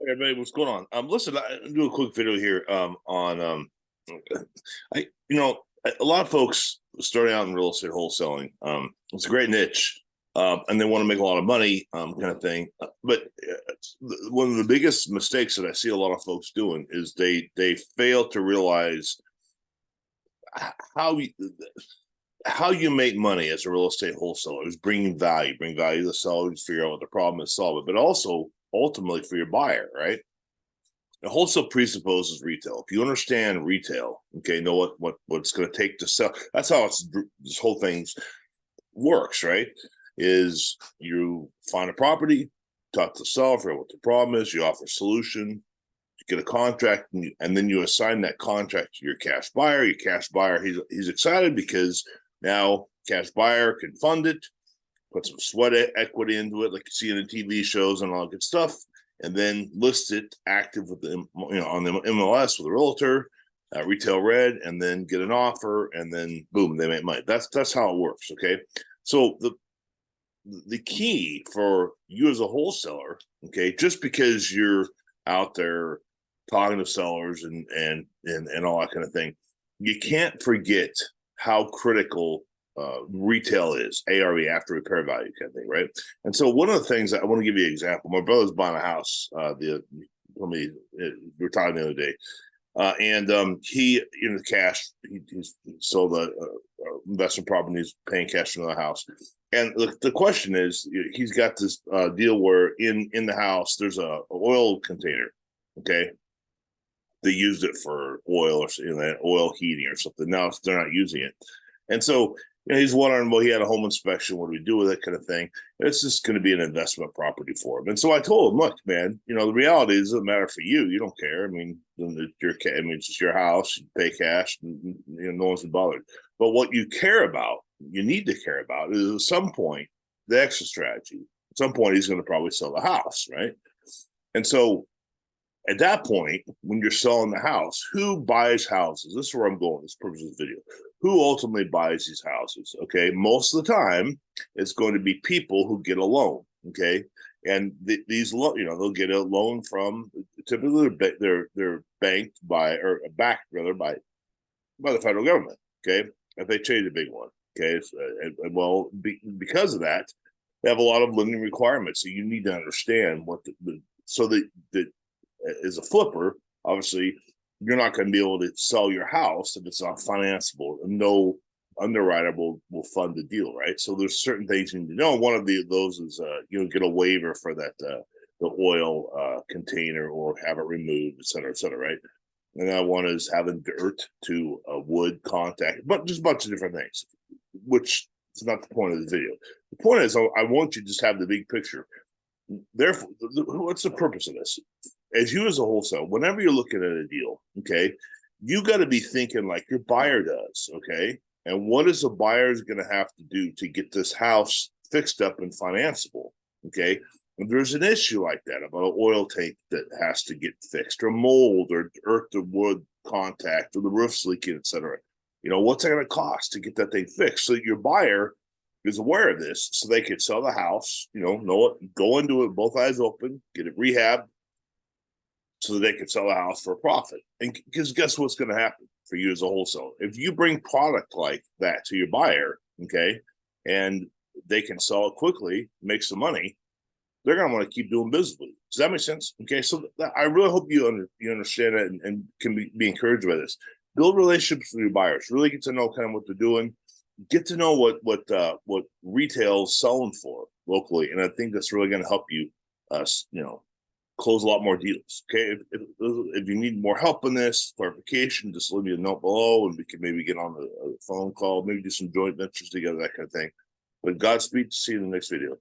Hey, everybody, what's going on? Listen, I do a quick video here on a lot of folks starting out in real estate wholesaling. It's a great niche, and they want to make a lot of money, kind of thing. But one of the biggest mistakes that I see a lot of folks doing is they fail to realize how you, how you make money as a real estate wholesaler is bring value to the seller, figure out what the problem is, solve it, but also ultimately for your buyer, right? The wholesale presupposes retail. If you understand retail, okay, know what's going to take to sell. That's how this whole thing works, right? Is you find a property, talk to the seller, figure out what the problem is, you offer a solution, you get a contract, and then you assign that contract to your cash buyer. Your cash buyer, he's excited because now cash buyer can fund it, put some sweat equity into it, like you see in the TV shows and all that good stuff, and then list it active with the on the MLS with a realtor, retail red, and then get an offer, and then boom, they make money. That's how it works. Okay, so the key for you as a wholesaler, okay, just because you're out there talking to sellers and all that kind of thing, you can't forget how critical retail is, ARV, after repair value kind of thing, right? And so one of the things that I want to give you an example. My brother's buying a house. We were talking the other day, and he in the cash, he's sold a investment property. He's paying cash for the house, and the question is, he's got this deal where in the house there's a oil container, okay. They used it for oil or oil heating or something. Now they're not using it, and so he's wondering, well, he had a home inspection. What do we do with it, kind of thing? It's just going to be an investment property for him. And so I told him, look, man, the reality is it doesn't matter for you. You don't care. I mean, it's just your house. You pay cash. And, no one's bothered. But what you care about, you need to care about, is at some point the exit strategy. At some point, he's going to probably sell the house, right? And so at that point, when you're selling the house, who buys houses? This is where I'm going. This purpose of this video. Who ultimately buys these houses? Okay, most of the time, it's going to be people who get a loan. Okay, and these they'll get a loan from, typically they're banked by, or backed rather by the federal government. Okay, if they change a big one. Okay, so, because of that, they have a lot of lending requirements. So you need to understand what so that as a flipper, obviously, you're not going to be able to sell your house if it's not financeable. No underwriter will fund the deal, right? So there's certain things you need to know. One of those is get a waiver for that the oil container, or have it removed, et cetera, right? And that one is having dirt to wood contact, but just a bunch of different things, which is not the point of the video. The point is, I want you to just have the big picture. Therefore, what's the purpose of this? As you as a wholesale, whenever you're looking at a deal, okay, you got to be thinking like your buyer does, okay? And what is the buyer going to have to do to get this house fixed up and financeable, okay? If there's an issue like that about an oil tank that has to get fixed, or mold, or earth to wood contact, or the roof's leaking, et cetera, what's it going to cost to get that thing fixed? So your buyer is aware of this, so they could sell the house, know it, go into it, both eyes open, get it rehabbed, so that they could sell a house for a profit. And because guess what's going to happen for you as a wholesaler? If you bring product like that to your buyer, okay, and they can sell it quickly, make some money, they're going to want to keep doing business with you. Does that make sense? Okay, so I really hope you understand it and can be encouraged by this. Build relationships with your buyers. Really get to know kind of what they're doing. Get to know what retail's selling for locally, and I think that's really going to help you, close a lot more deals. Okay, if you need more help in this clarification, just leave me a note below, and we can maybe get on a phone call, maybe do some joint ventures together, that kind of thing. But Godspeed. See you in the next video.